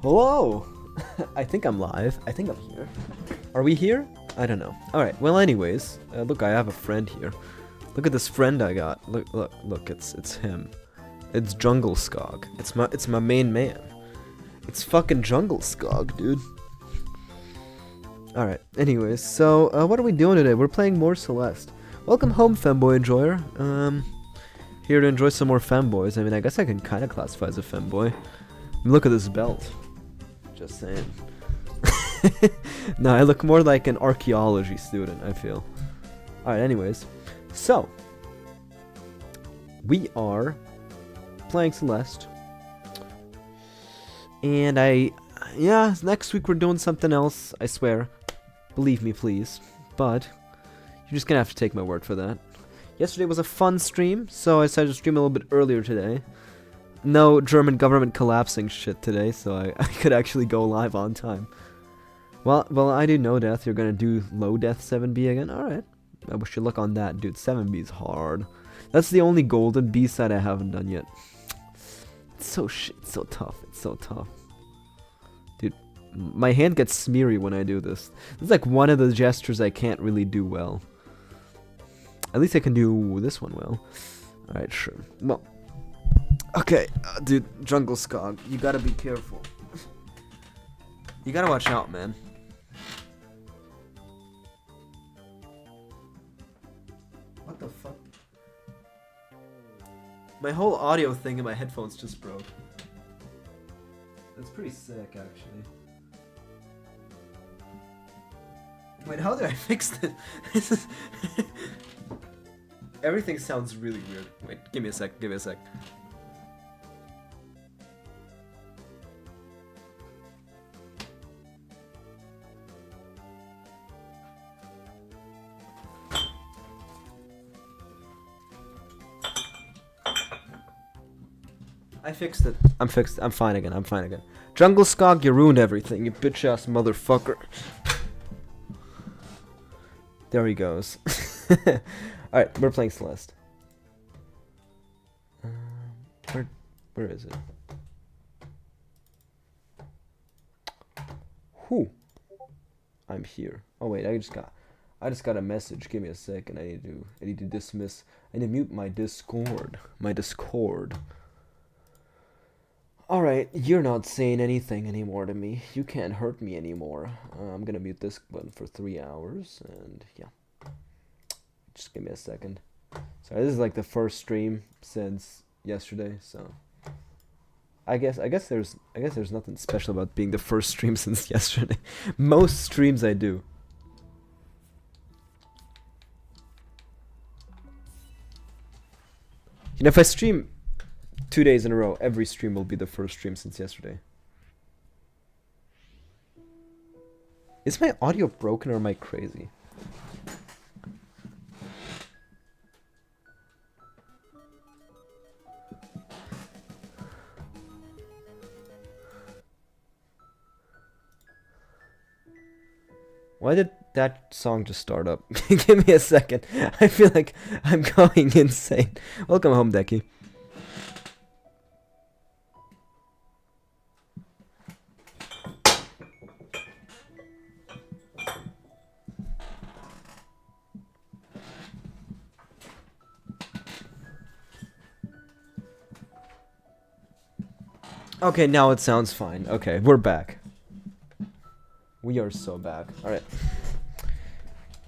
Hello! I think I'm live. I think I'm here. Are we here? I don't know. Alright, well anyways, look, I have a friend here. Look at this friend I got. Look, it's him. It's Jungle Skog. It's my main man. It's fucking Jungle Skog, dude. Alright, anyways, so, what are we doing today? We're playing more Celeste. Welcome home, femboy enjoyer. Here to enjoy some more femboys. I mean, I guess I can kind of classify as a femboy. Look at this belt. Just saying. No, I look more like an archaeology student, I feel. Alright, anyways. So, we are playing Celeste. And yeah, next week we're doing something else, I swear. Believe me, please. But, you're just gonna have to take my word for that. Yesterday was a fun stream, so I decided to stream a little bit earlier today. No German government collapsing shit today, so I could actually go live on time. Well, I do no death. You're gonna do low death 7B again? Alright. I wish you luck on that, dude. 7B is hard. That's the only golden B-side I haven't done yet. It's so tough. It's so tough. Dude, my hand gets smeary when I do this. It's like one of the gestures I can't really do well. At least I can do this one well. Alright, sure. Well, okay, dude, Jungle Skog, you gotta be careful. You gotta watch out, man. What the fuck? My whole audio thing in my headphones just broke. That's pretty sick, actually. Wait, how did I fix this? This is everything sounds really weird. Wait, give me a sec, I fixed it. I'm fixed. I'm fine again. Jungle Skog, you ruined everything, you bitch ass motherfucker. There he goes. Alright, we're playing Celeste. Where is it? Whew. I'm here. Oh wait, I just got a message. Give me a second. I need to dismiss. I need to mute my Discord. Alright, you're not saying anything anymore to me. You can't hurt me anymore. I'm gonna mute this button for 3 hours, and yeah. Just give me a second. Sorry, this is like the first stream since yesterday, so I guess there's nothing special about being the first stream since yesterday. Most streams I do. You know, if I stream 2 days in a row, every stream will be the first stream since yesterday. Is my audio broken or am I crazy? Why did that song just start up? Give me a second. I feel like I'm going insane. Welcome home, Decky. Okay, now it sounds fine. Okay, we're back. We are so back. Alright.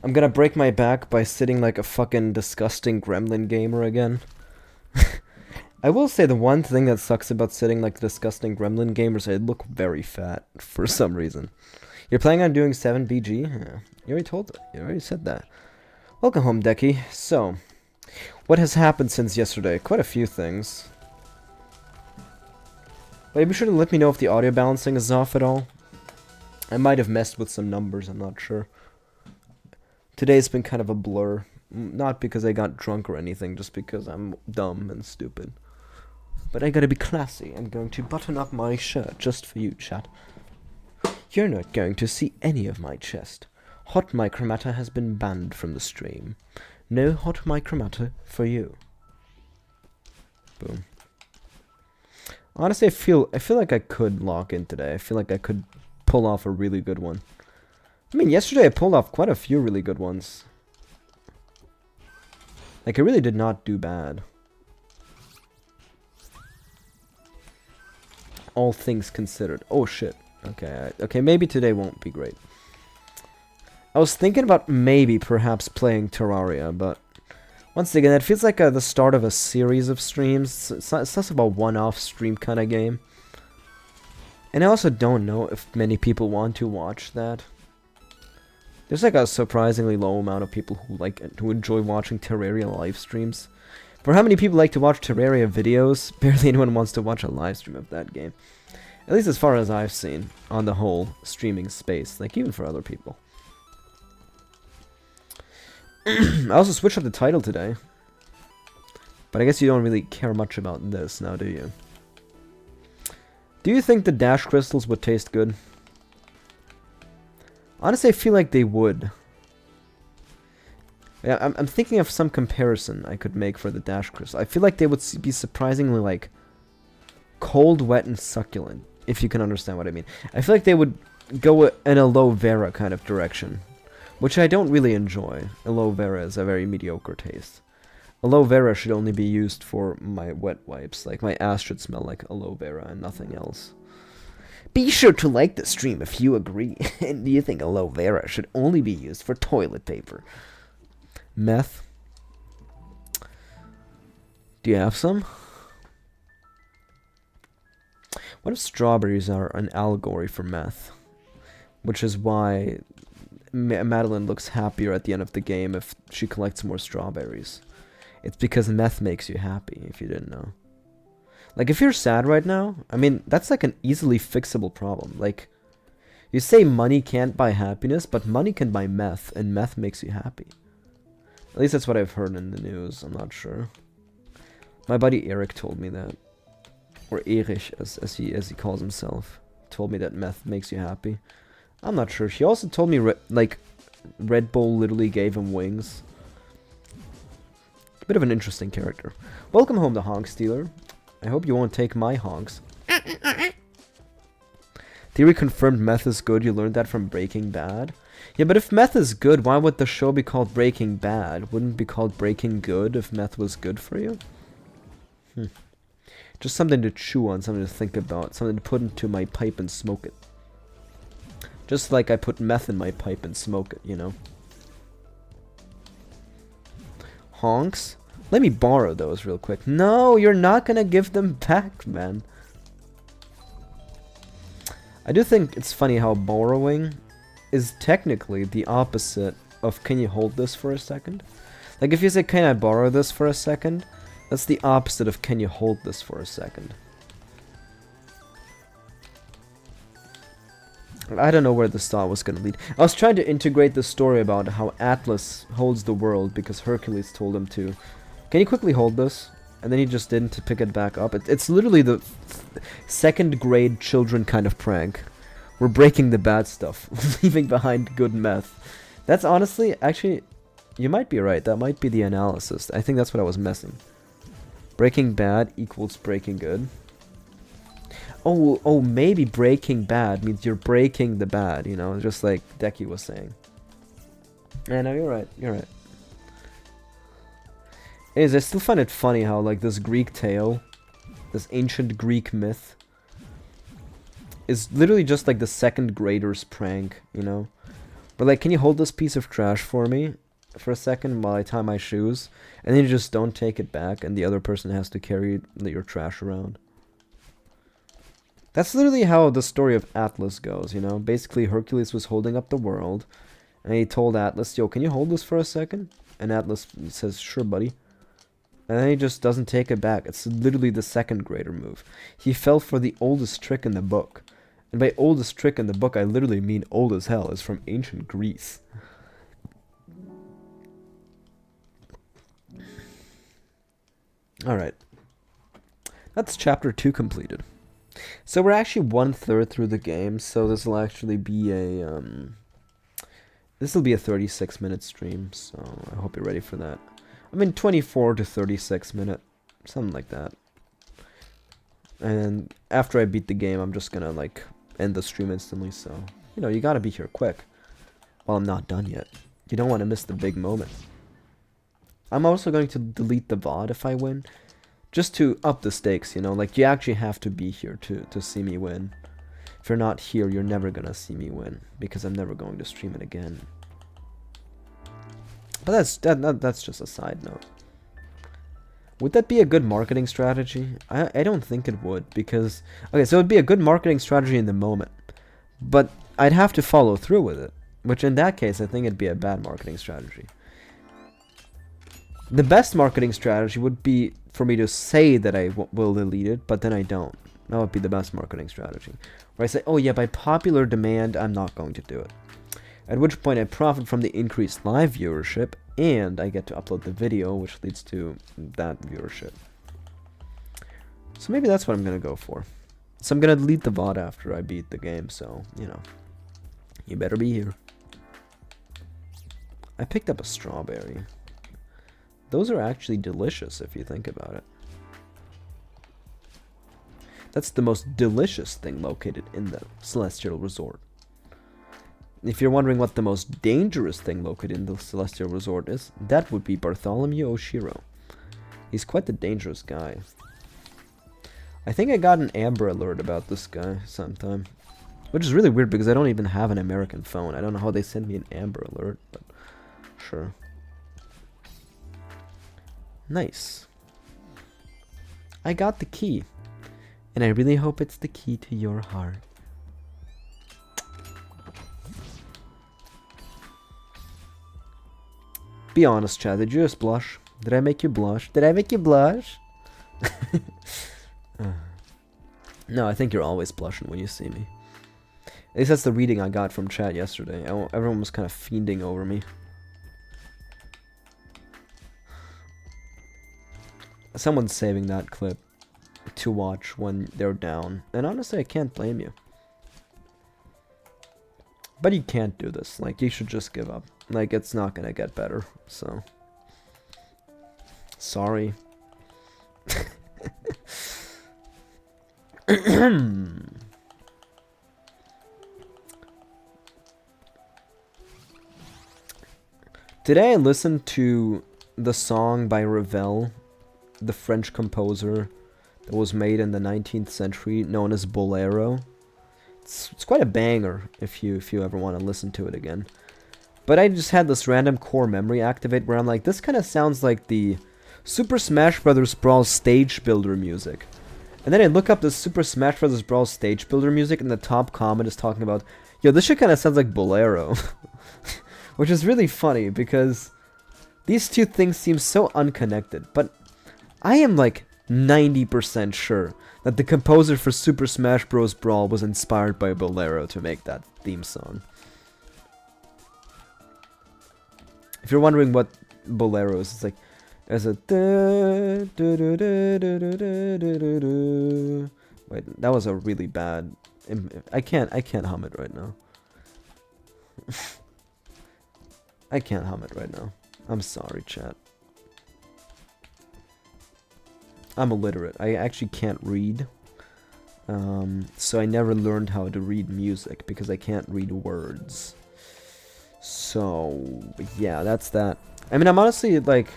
I'm gonna break my back by sitting like a fucking disgusting gremlin gamer again. I will say the one thing that sucks about sitting like disgusting gremlin gamers, I look very fat for some reason. You're planning on doing 7BG? Yeah. You already said that. Welcome home, Decky. So, what has happened since yesterday? Quite a few things. Wait, be sure to let me know if the audio balancing is off at all. I might have messed with some numbers, I'm not sure. Today's been kind of a blur. Not because I got drunk or anything, just because I'm dumb and stupid. But I gotta be classy. I'm going to button up my shirt just for you, chat. You're not going to see any of my chest. Hot Mycromator has been banned from the stream. No hot Mycromator for you. Boom. Honestly, I feel like I could lock in today. I feel like I could pull off a really good one. I mean, yesterday I pulled off quite a few really good ones. Like, I really did not do bad. All things considered. Oh, shit. Okay, okay, maybe today won't be great. I was thinking about maybe perhaps playing Terraria, but once again, it feels like the start of a series of streams. It's less of a one-off stream kind of game. And I also don't know if many people want to watch that. There's like a surprisingly low amount of people who enjoy watching Terraria live streams. For how many people like to watch Terraria videos, barely anyone wants to watch a live stream of that game. At least as far as I've seen on the whole streaming space, like even for other people. I also switched up the title today. But I guess you don't really care much about this now, do you? Do you think the dash crystals would taste good? Honestly, I feel like they would. Yeah, I'm thinking of some comparison I could make for the dash crystal. I feel like they would be surprisingly like cold, wet, and succulent, if you can understand what I mean. I feel like they would go in aloe vera kind of direction, which I don't really enjoy. Aloe vera is a very mediocre taste. Aloe vera should only be used for my wet wipes. Like, my ass should smell like aloe vera and nothing else. Be sure to like the stream if you agree. And do you think aloe vera should only be used for toilet paper? Meth. Do you have some? What if strawberries are an allegory for meth? Which is why Madeline looks happier at the end of the game if she collects more strawberries. It's because meth makes you happy, if you didn't know. Like, if you're sad right now, I mean, that's like an easily fixable problem. Like, you say money can't buy happiness, but money can buy meth, and meth makes you happy. At least that's what I've heard in the news, I'm not sure. My buddy Eric told me that. Or Erich, as he calls himself. Told me that meth makes you happy. I'm not sure. He also told me, like, Red Bull literally gave him wings. Bit of an interesting character. Welcome home, the honk stealer. I hope you won't take my honks. Theory confirmed meth is good. You learned that from Breaking Bad. Yeah, but if meth is good, why would the show be called Breaking Bad? Wouldn't it be called Breaking Good if meth was good for you? Just something to chew on, something to think about, something to put into my pipe and smoke it. Just like I put meth in my pipe and smoke it, you know? Honks? Let me borrow those real quick. No, you're not gonna give them back, man. I do think it's funny how borrowing is technically the opposite of can you hold this for a second? Like if you say can I borrow this for a second? That's the opposite of can you hold this for a second? I don't know where this thought was going to lead. I was trying to integrate the story about how Atlas holds the world because Hercules told him to. Can you quickly hold this? And then he just didn't to pick it back up. It's literally the second grade children kind of prank. We're breaking the bad stuff, leaving behind good meth. That's honestly, actually, you might be right. That might be the analysis. I think that's what I was missing. Breaking bad equals breaking good. Oh, maybe breaking bad means you're breaking the bad, you know, just like Deki was saying. Yeah, no, you're right, you're right. Anyways, I still find it funny how, like, this Greek tale, this ancient Greek myth, is literally just like the second grader's prank, you know? But like, can you hold this piece of trash for me for a second while I tie my shoes? And then you just don't take it back and the other person has to carry your trash around. That's literally how the story of Atlas goes, you know? Basically, Hercules was holding up the world, and he told Atlas, yo, can you hold this for a second? And Atlas says, sure, buddy. And then he just doesn't take it back. It's literally the second grader move. He fell for the oldest trick in the book. And by oldest trick in the book, I literally mean old as hell. It's from ancient Greece. Alright. That's chapter 2 completed. So we're actually 1/3 through the game, so this will actually be a, this will be a 36-minute stream, so I hope you're ready for that. I mean, 24 to 36 minute, something like that. And after I beat the game, I'm just gonna, like, end the stream instantly, so... You know, you gotta be here quick. While I'm not done yet. You don't want to miss the big moment. I'm also going to delete the VOD if I win. Just to up the stakes, you know? Like, you actually have to be here to see me win. If you're not here, you're never gonna see me win. Because I'm never going to stream it again. But that's just a side note. Would that be a good marketing strategy? I don't think it would, because... Okay, so it would be a good marketing strategy in the moment. But I'd have to follow through with it. Which in that case, I think it'd be a bad marketing strategy. The best marketing strategy would be for me to say that I will delete it, but then I don't. That would be the best marketing strategy. Where I say, oh yeah, by popular demand, I'm not going to do it. At which point I profit from the increased live viewership, and I get to upload the video, which leads to that viewership. So maybe that's what I'm going to go for. So I'm going to delete the VOD after I beat the game, so, you know. You better be here. I picked up a strawberry. Those are actually delicious if you think about it. That's the most delicious thing located in the Celestial Resort. If you're wondering what the most dangerous thing located in the Celestial Resort is, that would be Bartholomew Oshiro. He's quite the dangerous guy. I think I got an Amber Alert about this guy sometime. Which is really weird because I don't even have an American phone. I don't know how they sent me an Amber Alert, but sure. Nice. I got the key. And I really hope it's the key to your heart. Be honest, Chad. Did you just blush? Did I make you blush? Did I make you blush? No, I think you're always blushing when you see me. At least that's the reading I got from chat yesterday. Everyone was kind of fiending over me. Someone's saving that clip to watch when they're down. And honestly, I can't blame you. But you can't do this. Like, you should just give up. Like, it's not gonna get better. So. Sorry. Today I listened to the song by Ravel, the French composer that was made in the 19th century, known as Bolero. It's quite a banger if you ever want to listen to it again. But I just had this random core memory activate where I'm like, this kind of sounds like the Super Smash Bros. Brawl stage builder music. And then I look up the Super Smash Bros. Brawl stage builder music, and the top comment is talking about, yo, this shit kind of sounds like Bolero. Which is really funny, because these two things seem so unconnected. But I am like 90% sure that the composer for Super Smash Bros. Brawl was inspired by Bolero to make that theme song. If you're wondering what Bolero is, it's like, there's a... Wait, that was a really bad... I can't hum it right now. I can't hum it right now. I'm sorry, chat. I'm illiterate. I actually can't read. So I never learned how to read music because I can't read words. So, yeah, that's that. I mean, I'm honestly, like...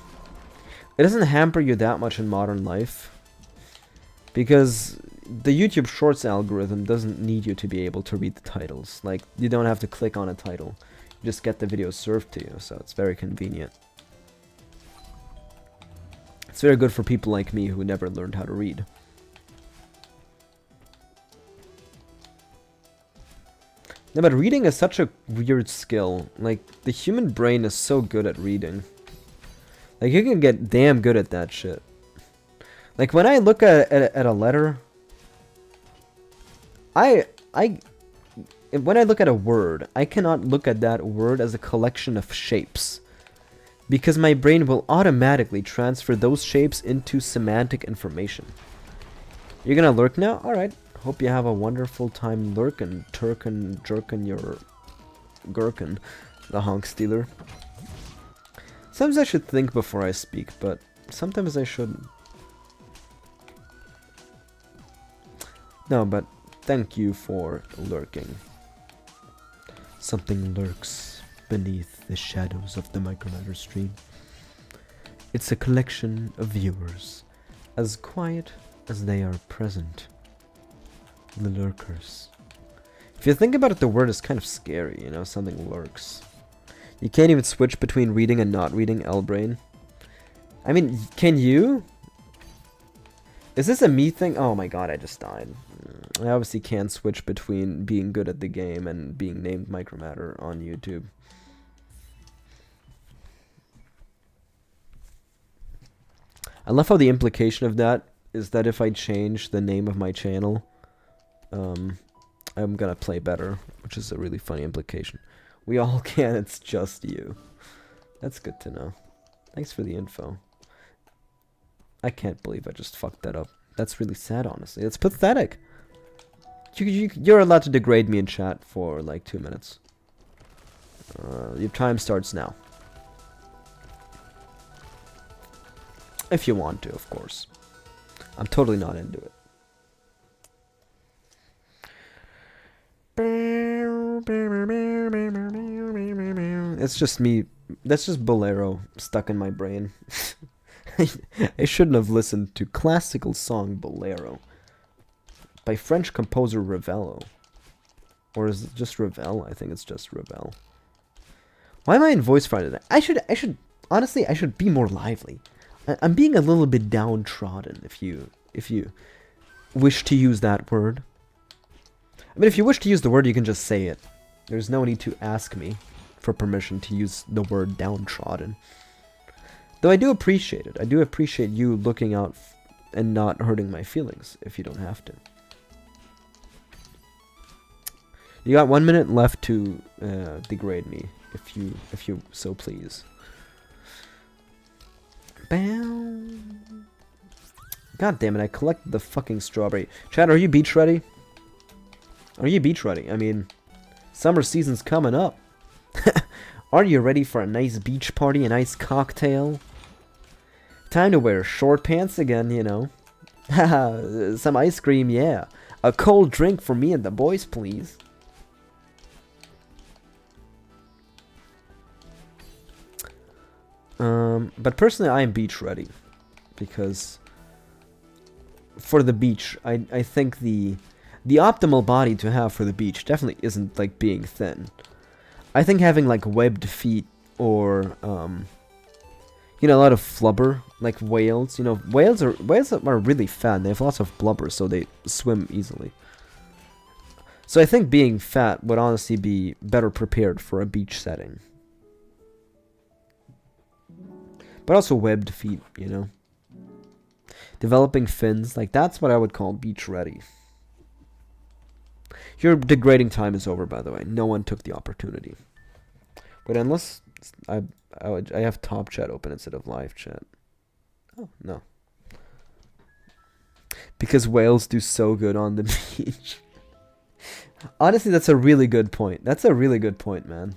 It doesn't hamper you that much in modern life. Because the YouTube Shorts algorithm doesn't need you to be able to read the titles. Like, you don't have to click on a title. You just get the video served to you, so it's very convenient. It's very good for people like me who never learned how to read. No, but reading is such a weird skill. Like, the human brain is so good at reading. Like, you can get damn good at that shit. Like, when I look at a letter... When I look at a word, I cannot look at that word as a collection of shapes. Because my brain will automatically transfer those shapes into semantic information. You're gonna lurk now? Alright. Hope you have a wonderful time lurkin', turkin', jerkin' your gherkin, the honk stealer. Sometimes I should think before I speak, but sometimes I shouldn't. No, but thank you for lurking. Something lurks beneath the shadows of the Mycromator stream. It's a collection of viewers, as quiet as they are present. The lurkers. If you think about it, the word is kind of scary, you know, something lurks. You can't even switch between reading and not reading L-Brain. I mean, can you? Is this a me thing? Oh my god, I just died. I obviously can't switch between being good at the game and being named Mycromator on YouTube. I love how the implication of that is that if I change the name of my channel, I'm gonna play better, which is a really funny implication. We all can, it's just you. That's good to know. Thanks for the info. I can't believe I just fucked that up. That's really sad, honestly. It's pathetic. You're allowed to degrade me in chat for like 2 minutes. Your time starts now. If you want to, of course. I'm totally not into it. It's just me. That's just Bolero stuck in my brain. I shouldn't have listened to classical song Bolero by French composer Ravel. Or is it just Ravel? I think it's just Ravel. Why am I in voice fry today? I should honestly, I should be more lively. I'm being a little bit downtrodden, if you wish to use that word. I mean, if you wish to use the word, you can just say it. There's no need to ask me for permission to use the word downtrodden. Though I do appreciate it. I do appreciate you looking out and not hurting my feelings, if you don't have to. You got 1 minute left to degrade me, if you so please. Bam. God damn it, I collected the fucking strawberry. Chad, are you beach ready? Are you beach ready? I mean, summer season's coming up. Are you ready for a nice beach party, a nice cocktail? Time to wear short pants again, you know. Haha, some ice cream, yeah. A cold drink for me and the boys, please. But personally, I am beach ready. Because for the beach, I think the optimal body to have for the beach definitely isn't like being thin. I think having like webbed feet or you know, a lot of flubber, like whales. You know, whales are really fat. And they have lots of blubber, so they swim easily. So I think being fat would honestly be better prepared for a beach setting. But also webbed feet, you know. Developing fins, like that's what I would call beach ready. Your degrading time is over, by the way. No one took the opportunity. But unless I have top chat open instead of live chat. Oh, no. Because whales do so good on the beach. Honestly, that's a really good point. That's a really good point, man.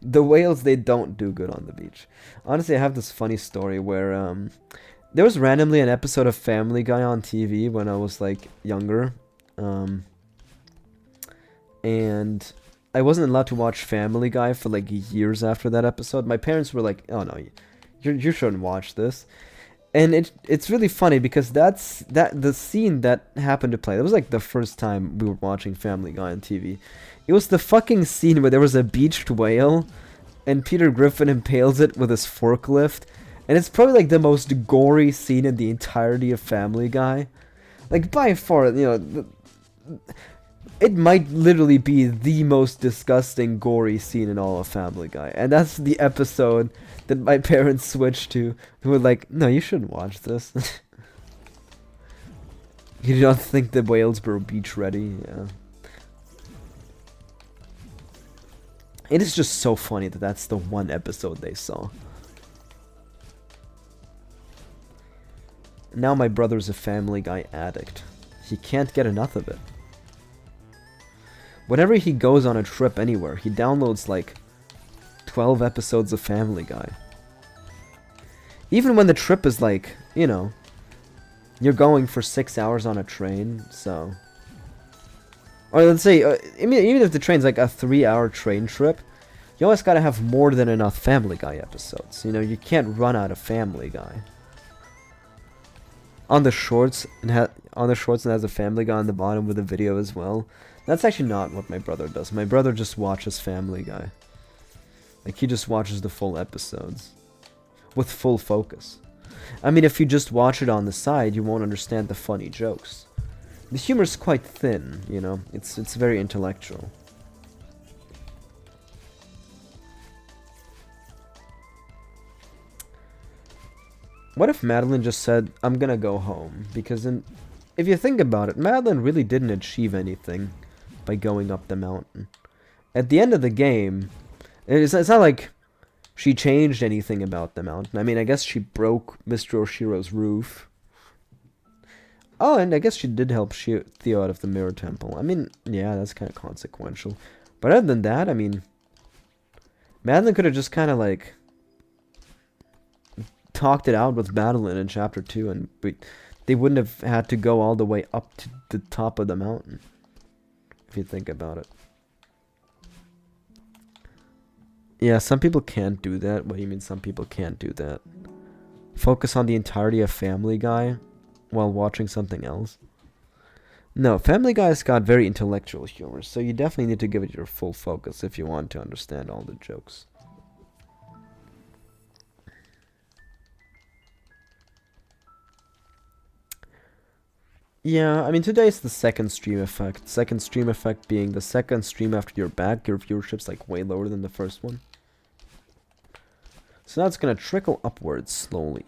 The whales, they don't do good on the beach. Honestly, I have this funny story where there was randomly an episode of Family Guy on TV when I was like younger. And I wasn't allowed to watch Family Guy for like years after that episode. My parents were like, "Oh no, you shouldn't watch this." And it's really funny because the scene that happened to play. That was like the first time we were watching Family Guy on TV. It was the fucking scene where there was a beached whale, and Peter Griffin impales it with his forklift, and it's probably like the most gory scene in the entirety of Family Guy. Like by far, you know. It might literally be the most disgusting, gory scene in all of Family Guy. And that's the episode that my parents switched to. Who were like, no, you shouldn't watch this. You do not think the whales were beach ready? Yeah. It is just so funny that that's the one episode they saw. Now my brother's a Family Guy addict. He can't get enough of it. Whenever he goes on a trip anywhere, he downloads like 12 episodes of Family Guy. Even when the trip is like, you know, you're going for 6 hours on a train, so... Or let's say, I mean, even if the train's like a 3-hour train trip, you always gotta have more than enough Family Guy episodes. You know, you can't run out of Family Guy. On the shorts, it has a Family Guy on the bottom with a video as well. That's actually not what my brother does. My brother just watches Family Guy. Like, he just watches the full episodes. With full focus. I mean, if you just watch it on the side, you won't understand the funny jokes. The humor's quite thin, you know. It's very intellectual. What if Madeline just said, I'm gonna go home? Because if you think about it, Madeline really didn't achieve anything by going up the mountain. At the end of the game, it's not like she changed anything about the mountain. I mean, I guess she broke Mr. Oshiro's roof. Oh, and I guess she did help Theo out of the Mirror Temple. I mean, yeah, that's kind of consequential. But other than that, I mean, Madeline could have just kind of like talked it out with Badeline in Chapter 2, and they wouldn't have had to go all the way up to the top of the mountain, if you think about it. Yeah, some people can't do that. What do you mean some people can't do that? Focus on the entirety of Family Guy while watching something else? No, Family Guy's got very intellectual humor, so you definitely need to give it your full focus if you want to understand all the jokes. Yeah, I mean, today's the second stream effect. Second stream effect being the second stream after you're back, your viewership's like way lower than the first one. So now it's gonna trickle upwards slowly.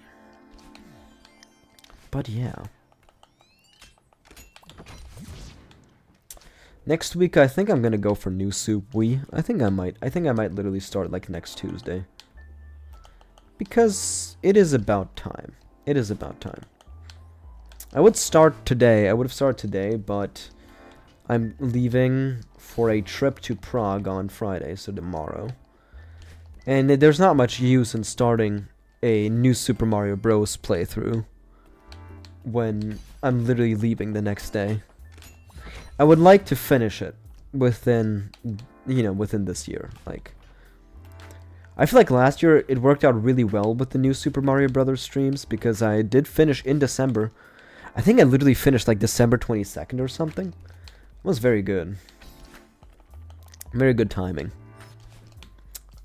But yeah. Next week, I think I'm gonna go for New Soup Wii. I think I might literally start like next Tuesday. Because it is about time. It is about time. I would start today. I would have started today, but I'm leaving for a trip to Prague on Friday, so tomorrow. And there's not much use in starting a new Super Mario Bros. Playthrough when I'm literally leaving the next day. I would like to finish it within, you know, within this year. Like, I feel like last year it worked out really well with the new Super Mario Bros. Streams because I did finish in December. I think I literally finished like December 22nd or something. It was very good. Very good timing.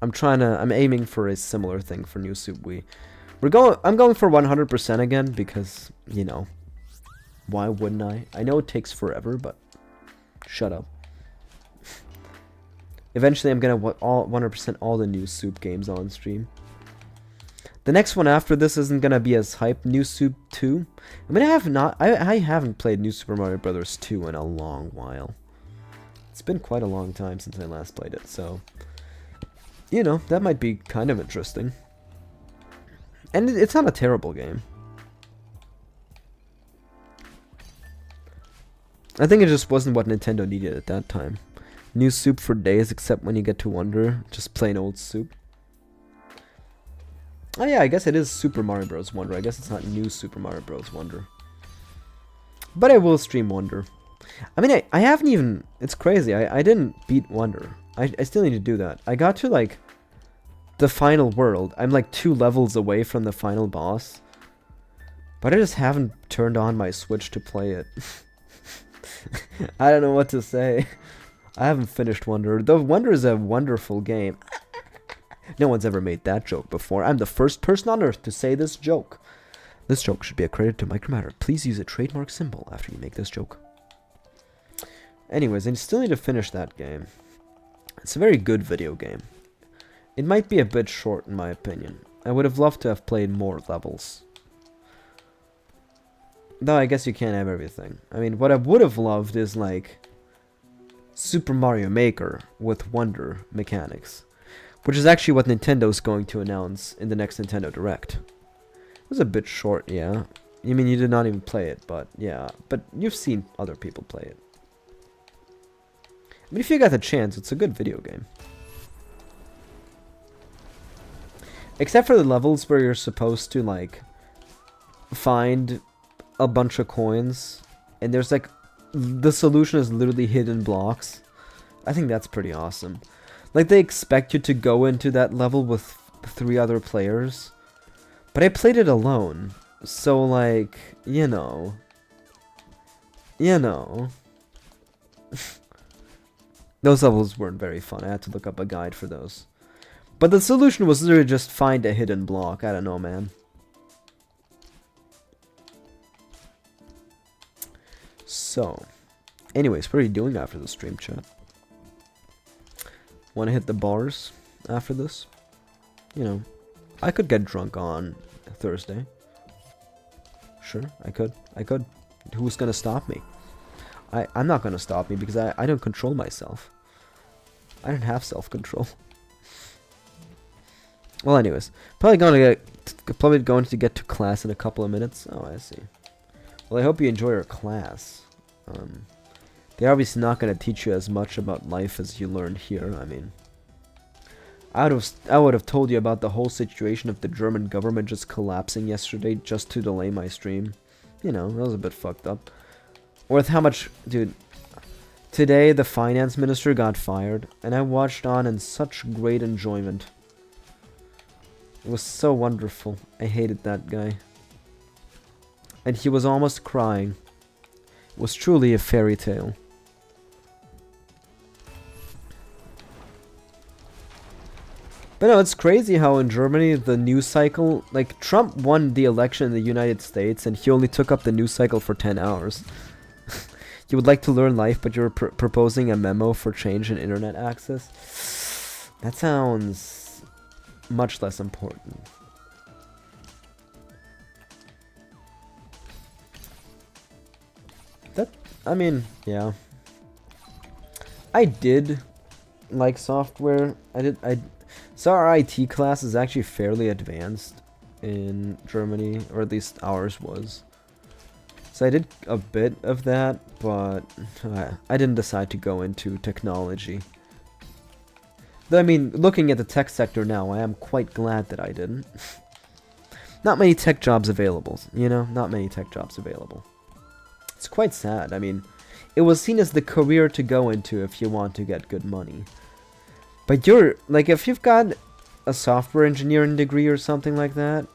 I'm aiming for a similar thing for New Soup Wii. I'm going for 100% again because, you know, why wouldn't I? I know it takes forever, but shut up. Eventually I'm gonna 100% all the New Soup games on stream. The next one after this isn't gonna be as hype. New Soup 2. I mean, I haven't played New Super Mario Bros. 2 in a long while. It's been quite a long time since I last played it, so, you know, that might be kind of interesting. And it's not a terrible game. I think it just wasn't what Nintendo needed at that time. New Soup for days, except when you get to Wonder. Just plain old soup. Oh yeah, I guess it is Super Mario Bros. Wonder. I guess it's not New Super Mario Bros. Wonder. But I will stream Wonder. I mean, I haven't even... It's crazy. I didn't beat Wonder. I still need to do that. I got to, like, the final world. I'm, like, 2 levels away from the final boss. But I just haven't turned on my Switch to play it. I don't know what to say. I haven't finished Wonder. Though Wonder is a wonderful game. No one's ever made that joke before. I'm the first person on Earth to say this joke. This joke should be a credit to Mycromator. Please use a trademark symbol after you make this joke. Anyways, I still need to finish that game. It's a very good video game. It might be a bit short in my opinion. I would have loved to have played more levels. Though I guess you can't have everything. I mean, what I would have loved is like Super Mario Maker with Wonder mechanics. Which is actually what Nintendo's going to announce in the next Nintendo Direct. It was a bit short, yeah. You mean you did not even play it, but yeah. But you've seen other people play it. I mean, if you got the chance, it's a good video game. Except for the levels where you're supposed to, like, find a bunch of coins, and there's like, the solution is literally hidden blocks. I think that's pretty awesome. Like, they expect you to go into that level with 3 other players, but I played it alone, so like, you know. Those levels weren't very fun. I had to look up a guide for those. But the solution was literally just find a hidden block. I don't know, man. So, anyways, what are you doing after the stream, chat? Want to hit the bars after this? You know, I could get drunk on Thursday. Sure, I could. Who's gonna stop me? I'm not gonna stop me because I don't control myself. I don't have self-control. Well, anyways, probably going to get to class in a couple of minutes. Oh, I see. Well, I hope you enjoy your class. They're obviously not gonna teach you as much about life as you learned here. I mean, I would have told you about the whole situation of the German government just collapsing yesterday just to delay my stream. You know, that was a bit fucked up. Or with how much, dude. Today the finance minister got fired, and I watched on in such great enjoyment. It was so wonderful. I hated that guy. And he was almost crying. It was truly a fairy tale. But no, it's crazy how in Germany the news cycle, like, Trump won the election in the United States and he only took up the news cycle for 10 hours. You would like to learn life, but you're proposing a memo for change in internet access? That sounds much less important. I mean, yeah. I did like software. So our IT class is actually fairly advanced in Germany, or at least ours was. So I did a bit of that, but I didn't decide to go into technology. Though, I mean, looking at the tech sector now, I am quite glad that I didn't. Not many tech jobs available, you know? Not many tech jobs available. It's quite sad. I mean, it was seen as the career to go into if you want to get good money. But if you've got a software engineering degree or something like that,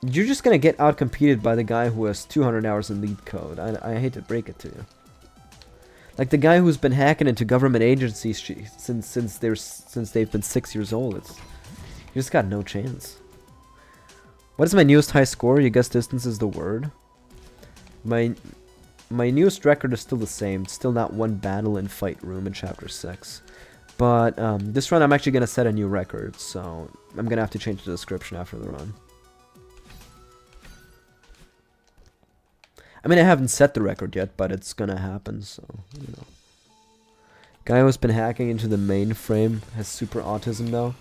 you're just gonna get outcompeted by the guy who has 200 hours in lead code. I hate to break it to you. Like the guy who's been hacking into government agencies since they've been 6 years old. You just got no chance. What is my newest high score? You guess distance is the word. My newest record is still the same. Still not one battle in fight room in chapter 6. But this run I'm actually gonna set a new record, so I'm gonna have to change the description after the run. I mean, I haven't set the record yet, but it's gonna happen, so, you know. Guy who's been hacking into the mainframe has super autism, though.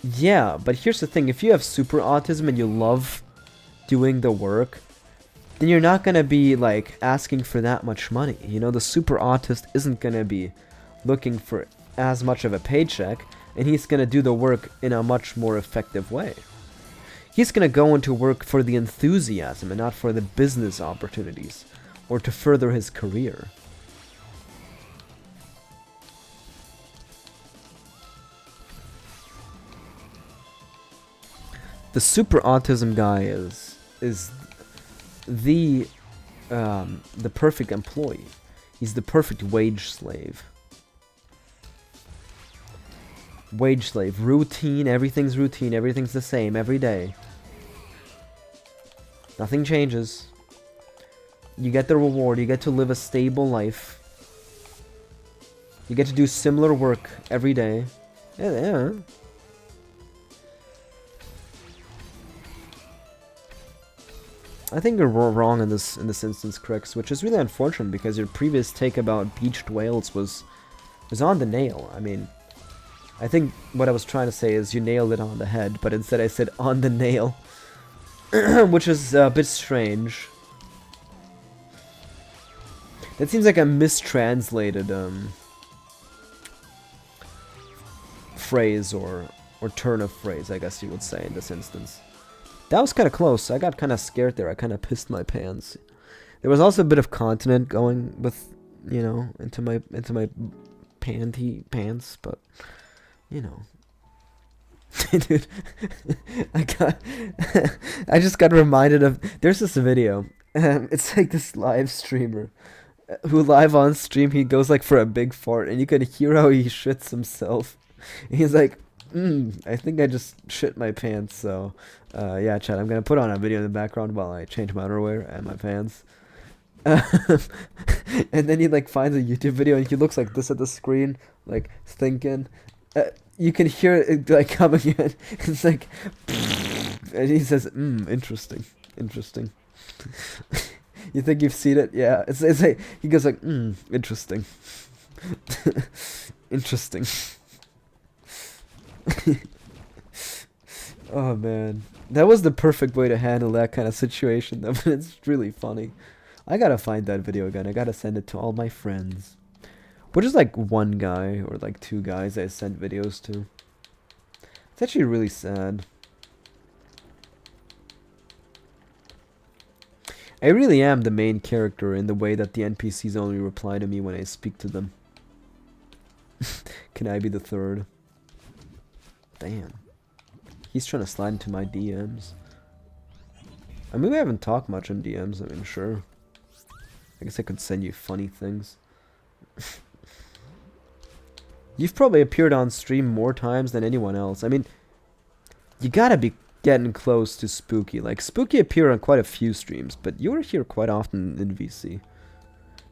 Yeah, but here's the thing. If you have super autism and you love doing the work, then you're not gonna be, like, asking for that much money. You know, the super autist isn't gonna be looking for as much of a paycheck, and he's gonna do the work in a much more effective way. He's gonna go into work for the enthusiasm and not for the business opportunities, or to further his career. The super autism guy is the perfect employee. He's the perfect wage slave. Wage slave. Routine, everything's the same every day. Nothing changes. You get the reward, you get to live a stable life. You get to do similar work every day. Yeah. I think you're wrong in this instance, Crix, which is really unfortunate because your previous take about beached whales was on the nail. I mean, I think what I was trying to say is you nailed it on the head, but instead I said on the nail, which is a bit strange. That seems like a mistranslated phrase or turn of phrase, I guess you would say in this instance. That was kind of close. I got kind of scared there. I kind of pissed my pants. There was also a bit of continent going with, you know, into my pants, but you know. Dude, I just got reminded of, there's this video. It's like this live streamer who live on stream, he goes like for a big fart and you can hear how he shits himself. He's like, I think I just shit my pants, so yeah, chat, I'm gonna put on a video in the background while I change my underwear and my pants. And then he like finds a YouTube video and he looks like this at the screen, like thinking. You can hear it like coming in. It's like, and he says, interesting. You think you've seen it? Yeah. It's like he goes like, interesting. Interesting. Oh man, that was the perfect way to handle that kind of situation. It's really funny. I gotta find that video again. I gotta send it to all my friends. Which is like one guy or like two guys I sent videos to. It's actually really sad. I really am the main character in the way that the NPCs only reply to me when I speak to them. Can I be the third? Damn. He's trying to slide into my DMs. I mean, we haven't talked much on DMs. I mean, sure. I guess I could send you funny things. You've probably appeared on stream more times than anyone else. I mean, you gotta be getting close to Spooky. Like, Spooky appeared on quite a few streams, but you were here quite often in VC.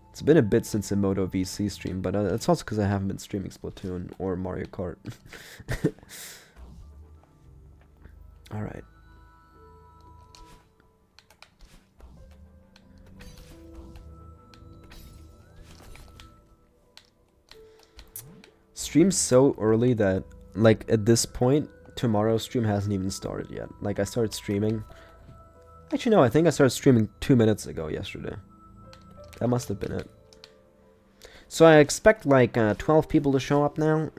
It's been a bit since a Moto VC stream, but it's also because I haven't been streaming Splatoon or Mario Kart. Alright. Stream's so early that, like, at this point, tomorrow's stream hasn't even started yet. Like, I started streaming. Actually, no, I think I started streaming 2 minutes ago yesterday. That must have been it. So I expect, like, 12 people to show up now.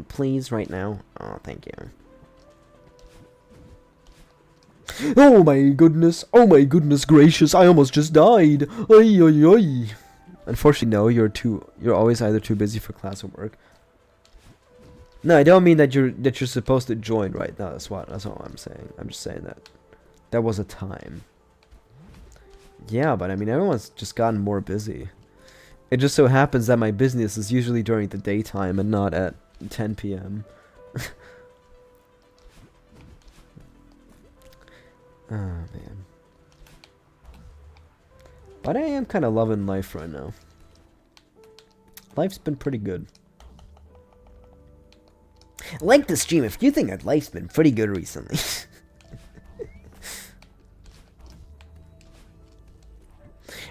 Please, right now. Oh, thank you. Oh my goodness gracious, I almost just died. Oy, oy, oy. Unfortunately, no, you're always either too busy for class or work. No, I don't mean that you're supposed to join right now. That's all I'm saying. I'm just saying that there was a time. Yeah, but I mean, everyone's just gotten more busy. It just so happens that my business is usually during the daytime and not at 10 p.m. Oh, man. But I am kind of loving life right now. Life's been pretty good. Like the stream if you think that life's been pretty good recently.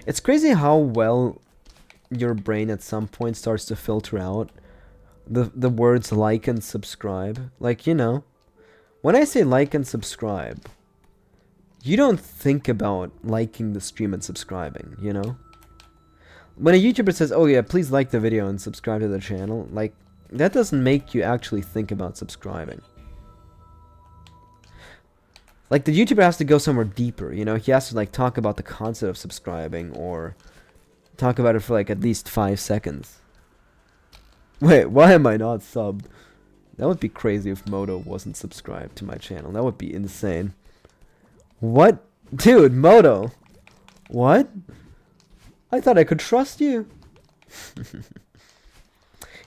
It's crazy how well your brain at some point starts to filter out the words like and subscribe. Like, you know, when I say like and subscribe, you don't think about liking the stream and subscribing, you know? When a YouTuber says, oh yeah, please like the video and subscribe to the channel, like, that doesn't make you actually think about subscribing. Like, the YouTuber has to go somewhere deeper, you know? He has to, like, talk about the concept of subscribing, or talk about it for, like, at least 5 seconds. Wait, why am I not subbed? That would be crazy if Moto wasn't subscribed to my channel. That would be insane. What? Dude, Moto! What? I thought I could trust you.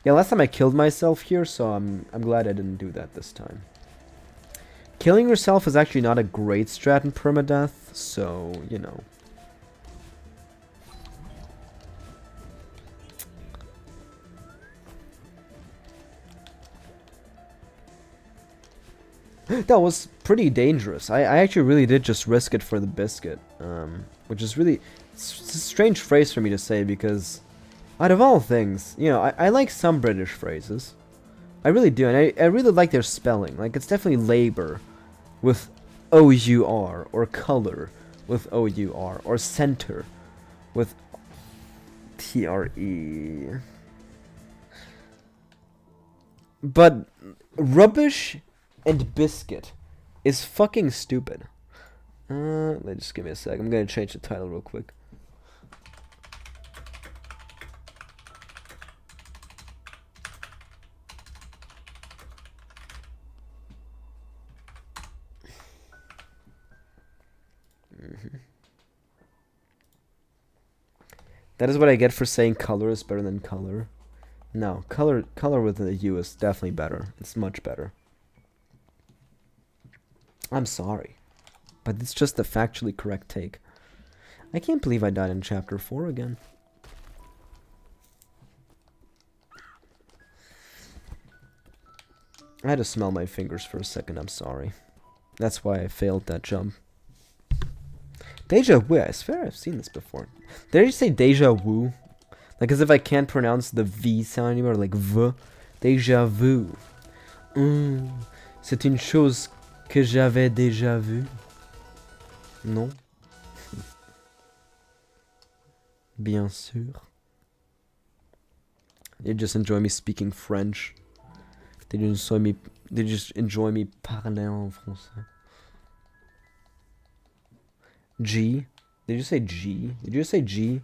Yeah, last time I killed myself here, so I'm glad I didn't do that this time. Killing yourself is actually not a great strat in permadeath, so, you know. That was pretty dangerous. I actually really did just risk it for the biscuit, which is really, it's a strange phrase for me to say because out of all things, you know, I like some British phrases. I really do, and I really like their spelling. Like, it's definitely labor with O-U-R, or color with O-U-R, or center with T-R-E. But rubbish and biscuit is fucking stupid. Just give me a sec. I'm gonna change the title real quick. That is what I get for saying color is better than color. No, color with a U is definitely better. It's much better. I'm sorry, but it's just the factually correct take. I can't believe I died in chapter 4 again. I had to smell my fingers for a second, I'm sorry. That's why I failed that jump. Deja vu, I swear I've seen this before. Did I just say deja vu? Like as if I can't pronounce the V sound anymore, like V. Deja vu. C'est une chose que j'avais déjà vue. Non? Bien sûr. You just enjoy me speaking French. They just enjoy me parler en français. G? Did you say G? Did you say G?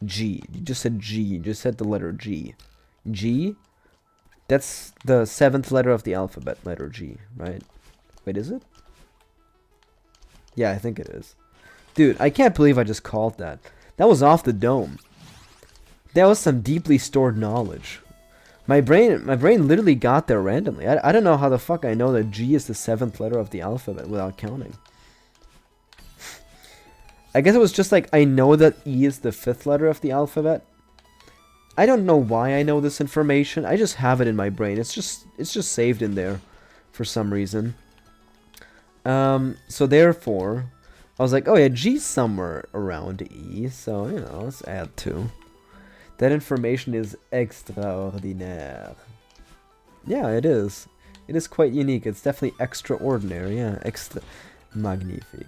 G. You just said G. You just said the letter G. G? That's the 7th letter of the alphabet, letter G, right? Wait, is it? Yeah, I think it is. Dude, I can't believe I just called that. That was off the dome. That was some deeply stored knowledge. My brain literally got there randomly. I don't know how the fuck I know that G is the 7th letter of the alphabet without counting. I guess it was just like, I know that E is the 5th letter of the alphabet. I don't know why I know this information. I just have it in my brain. It's just saved in there for some reason. So therefore, I was like, oh yeah, G's somewhere around E. So, you know, let's add 2. That information is extraordinaire. Yeah, it is. It is quite unique. It's definitely extraordinary. Yeah, magnifique.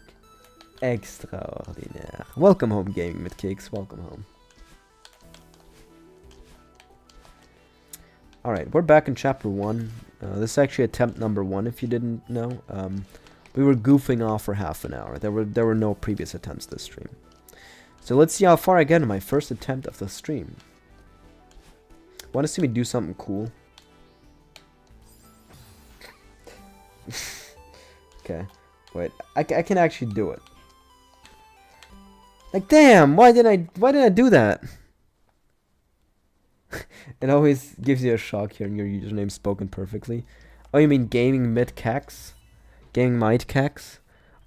Extraordinaire. Welcome home, Gaming with Cakes. Welcome home. Alright, we're back in chapter 1. This is actually attempt number 1, if you didn't know. We were goofing off for half an hour. There were no previous attempts this stream. So let's see how far I get in my first attempt of the stream. Want to see me do something cool? Okay. Wait, I can actually do it. Like, damn, why didn't I do that? It always gives you a shock hearing your username spoken perfectly. Oh, you mean gaming mid-cax? Gaming might-cax?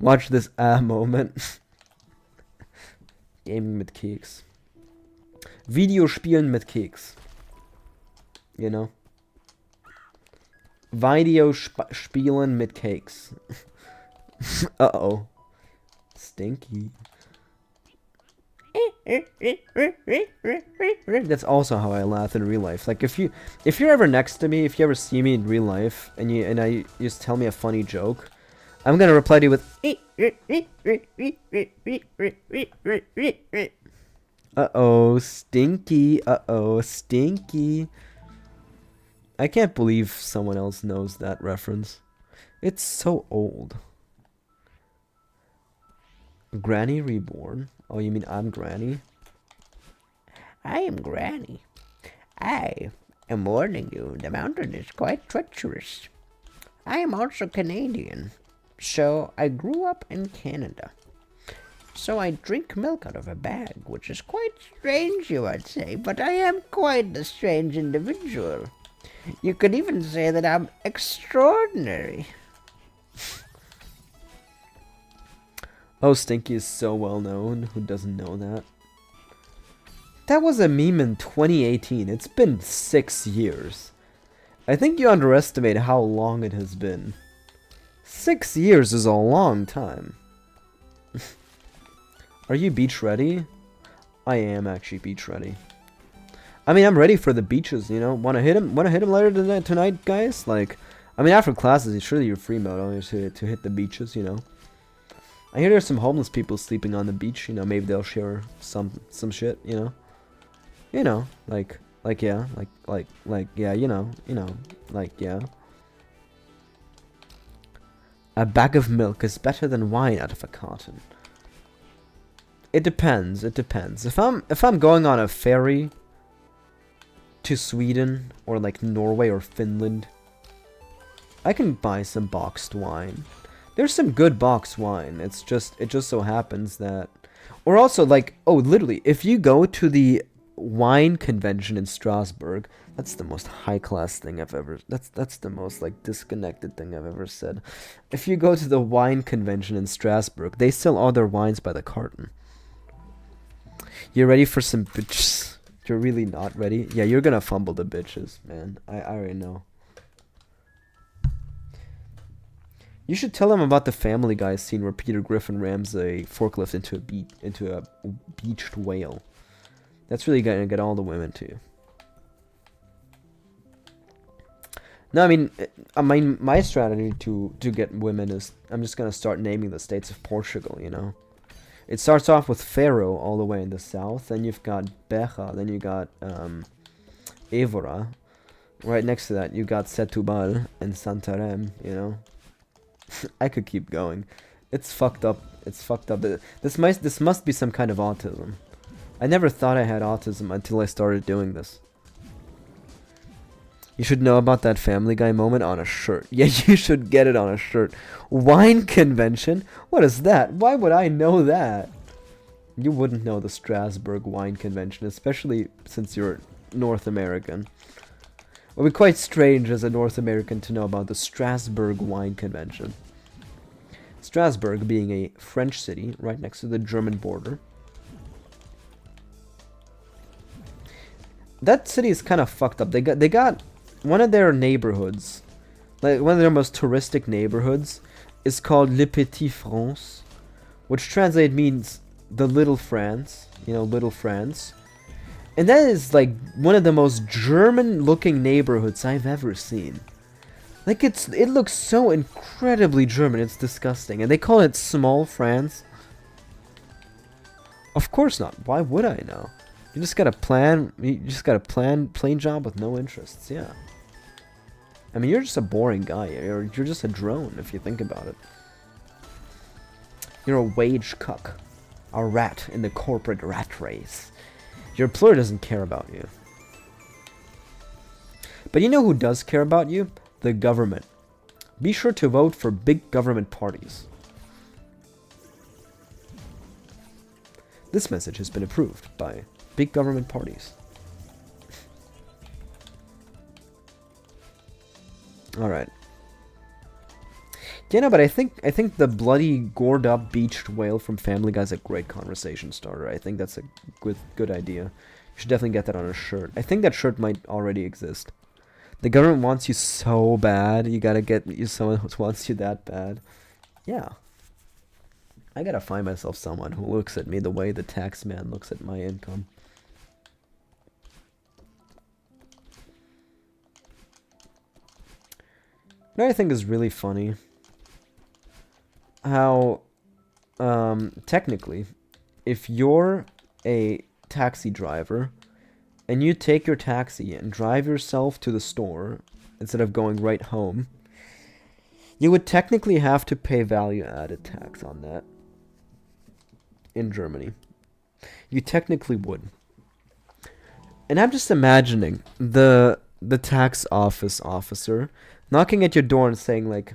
Watch this moment. Gaming mit Keks. Videospielen mit Keks. You know? Videospielen mit Cakes. Uh-oh. Stinky. That's also how I laugh in real life. Like if you're ever next to me, if you ever see me in real life and you just tell me a funny joke, I'm gonna reply to you with uh-oh, stinky, uh-oh, stinky. I can't believe someone else knows that reference. It's so old. Granny Reborn. Oh, you mean I'm Granny? I am Granny. I am warning you, the mountain is quite treacherous. I am also Canadian. So, I grew up in Canada. So I drink milk out of a bag, which is quite strange, you might say, but I am quite a strange individual. You could even say that I'm extraordinary. Oh, Stinky is so well known. Who doesn't know that? That was a meme in 2018. It's been 6 years. I think you underestimate how long it has been. 6 years is a long time. Are you beach ready? I am actually beach ready. I mean, I'm ready for the beaches, you know. Wanna hit him later tonight, guys? Like, I mean, after classes, surely you're free mode only to hit the beaches, you know. I hear there's some homeless people sleeping on the beach, you know. Maybe they'll share some shit, you know. You know, like yeah, like yeah, you know, like yeah. A bag of milk is better than wine out of a carton. It depends. It depends. If I'm going on a ferry to Sweden or like Norway or Finland, I can buy some boxed wine. There's some good boxed wine. It just so happens that, or also like, oh, literally, if you go to the wine convention in Strasbourg, that's the most high class thing I've ever. That's the most like disconnected thing I've ever said. If you go to the wine convention in Strasbourg, they sell all their wines by the carton. You ready for some bitches? You're really not ready? Yeah, you're gonna fumble the bitches, man. I already know. You should tell them about the Family Guy scene where Peter Griffin rams a forklift into a beached whale. That's really gonna get all the women to you. No, I mean my strategy to get women is I'm just gonna start naming the states of Portugal, you know. It starts off with Faro all the way in the south, then you've got Beja, then you got Évora. Right next to that you got Setúbal and Santarém, you know. I could keep going. It's fucked up. It's fucked up. This must be some kind of autism. I never thought I had autism until I started doing this. You should know about that Family Guy moment on a shirt. Yeah, you should get it on a shirt. Wine convention? What is that? Why would I know that? You wouldn't know the Strasbourg Wine Convention, especially since you're North American. It would be quite strange as a North American to know about the Strasbourg Wine Convention. Strasbourg being a French city right next to the German border. That city is kind of fucked up. They got one of their neighborhoods, like one of their most touristic neighborhoods, is called Le Petit France, which translated means the Little France, you know, Little France. And that is like one of the most German-looking neighborhoods I've ever seen. Like it looks so incredibly German, it's disgusting. And they call it Small France. Of course not. Why would I know? You just got a plan. You just got a plain job with no interests. Yeah. I mean, you're just a boring guy. You're just a drone if you think about it. You're a wage cuck, a rat in the corporate rat race. Your employer doesn't care about you. But you know who does care about you? The government. Be sure to vote for big government parties. This message has been approved by big government parties. Alright. Yeah, no, but I think the bloody gored up beached whale from Family Guy is a great conversation starter. I think that's a good idea. You should definitely get that on a shirt. I think that shirt might already exist. The government wants you so bad, you gotta get you someone who wants you that bad. Yeah. I gotta find myself someone who looks at me the way the tax man looks at my income. You know what I think is really funny? How, technically, if you're a taxi driver and you take your taxi and drive yourself to the store instead of going right home, you would technically have to pay value-added tax on that in Germany. You technically would. And I'm just imagining the tax office officer knocking at your door and saying like,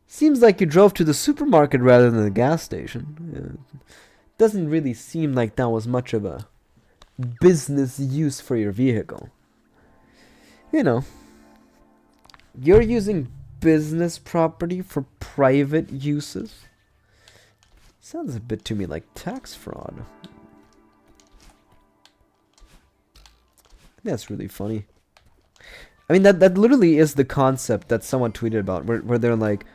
seems like you drove to the supermarket rather than the gas station. Doesn't really seem like that was much of a business use for your vehicle. You know, you're using business property for private uses. Sounds a bit to me like tax fraud. That's really funny. I mean, that literally is the concept that someone tweeted about, where they're like,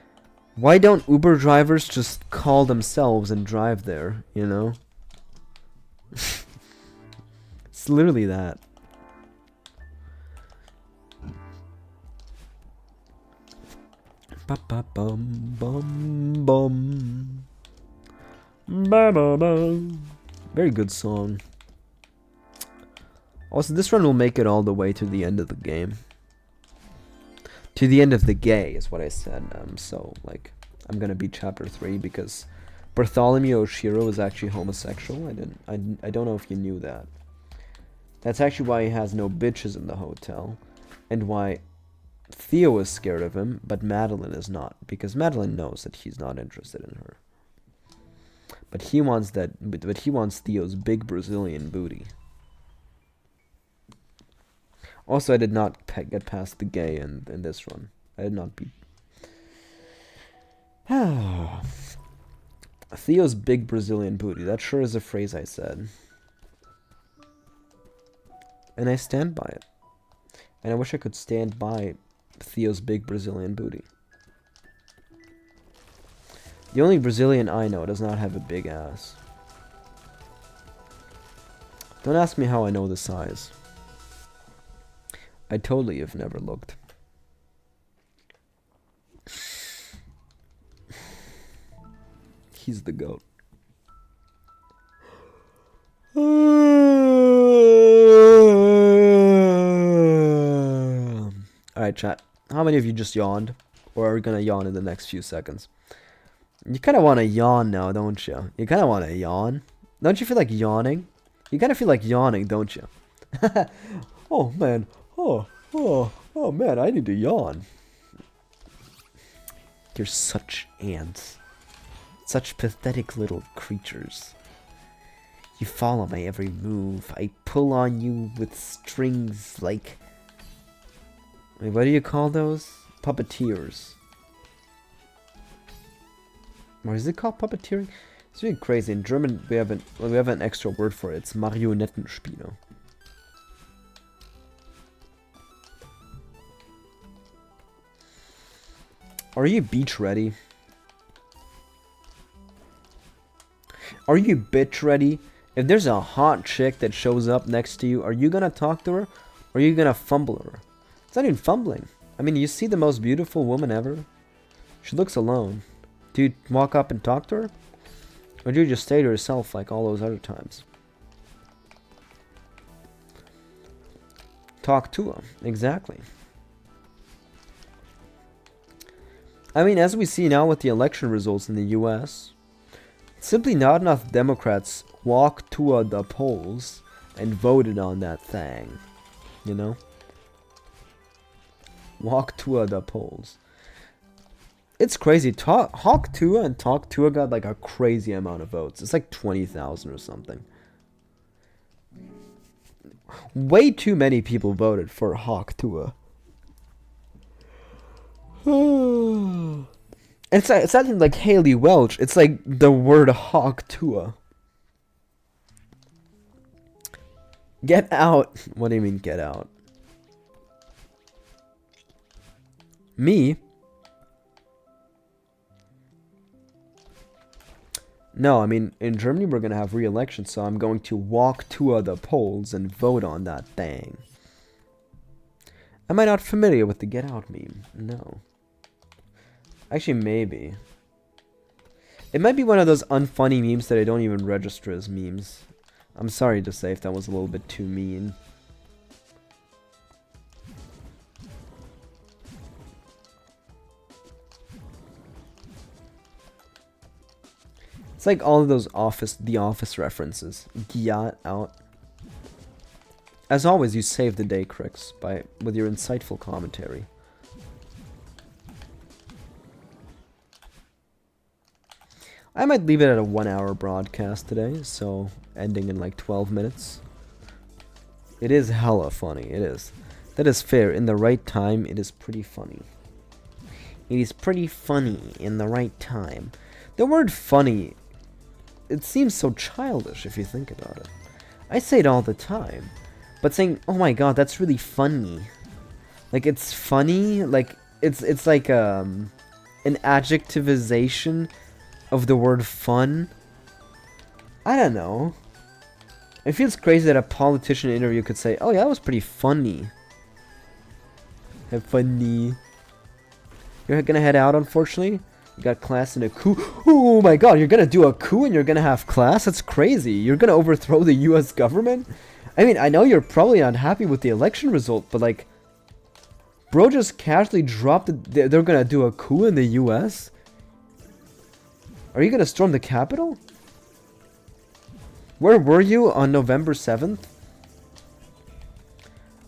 why don't Uber drivers just call themselves and drive there, you know? It's literally that. Ba-ba-bum, bum, bum. Ba-ba-bum. Very good song. Also, this run will make it all the way to the end of the game. To the end of the gay is what I said. So like I'm gonna beat chapter 3 because Bartholomew Oshiro is actually homosexual. I don't know if you knew that. That's actually why he has no bitches in the hotel, and why Theo is scared of him, but Madeline is not, because Madeline knows that he's not interested in her. But he wants Theo's big Brazilian booty. Also, I did not get past the gay in this run. I did not beat. Theo's big Brazilian booty. That sure is a phrase I said. And I stand by it. And I wish I could stand by Theo's big Brazilian booty. The only Brazilian I know does not have a big ass. Don't ask me how I know the size. I totally have never looked. He's the GOAT. Alright, chat. How many of you just yawned? Or are gonna yawn in the next few seconds? You kind of want to yawn now, don't you? You kind of want to yawn? Don't you feel like yawning? You kind of feel like yawning, don't you? Oh, man. Oh, man, I need to yawn. You're such ants. Such pathetic little creatures. You follow my every move. I pull on you with strings like... Wait, what do you call those? Puppeteers. Or is it called puppeteering? It's really crazy. In German, we have an extra word for it. It's Marionettenspieler. Are you beach ready? Are you bitch ready? If there's a hot chick that shows up next to you, are you gonna talk to her? Or are you gonna fumble her? It's not even fumbling. I mean, you see the most beautiful woman ever? She looks alone. Do you walk up and talk to her? Or do you just stay to yourself like all those other times? Talk to her. Exactly. I mean, as we see now with the election results in the US, simply not enough Democrats walked to the polls and voted on that thing. You know? Walk to the polls. It's crazy. Hawk Tua and Talk Tua got like a crazy amount of votes. It's like 20,000 or something. Way too many people voted for Hawk Tua. It's not even like Haley Welch. It's like the word Hawk Tua. Get out. What do you mean get out? Me? No, I mean, in Germany we're going to have re-election, so I'm going to walk to the polls and vote on that thing. Am I not familiar with the get out meme? No. Actually, maybe. It might be one of those unfunny memes that I don't even register as memes. I'm sorry to say if that was a little bit too mean. It's like all of those The Office references. Get out. As always, you save the day, Crix, with your insightful commentary. I might leave it at a 1-hour broadcast today, so ending in like 12 minutes. It is hella funny, it is. That is fair. In the right time, it is pretty funny. It is pretty funny in the right time. The word funny, it seems so childish if you think about it. I say it all the time. But saying, oh my god, that's really funny. Like, it's funny, like, it's like, an adjectivization of the word fun. I don't know. It feels crazy that a politician interview could say, oh yeah, that was pretty funny. Funny. You're gonna head out, unfortunately? You got class in a coup. Oh my god, you're gonna do a coup and you're gonna have class? That's crazy. You're gonna overthrow the US government? I mean, I know you're probably unhappy with the election result, but like... Bro just casually dropped it. They're gonna do a coup in the US? Are you gonna storm the Capitol? Where were you on November 7th?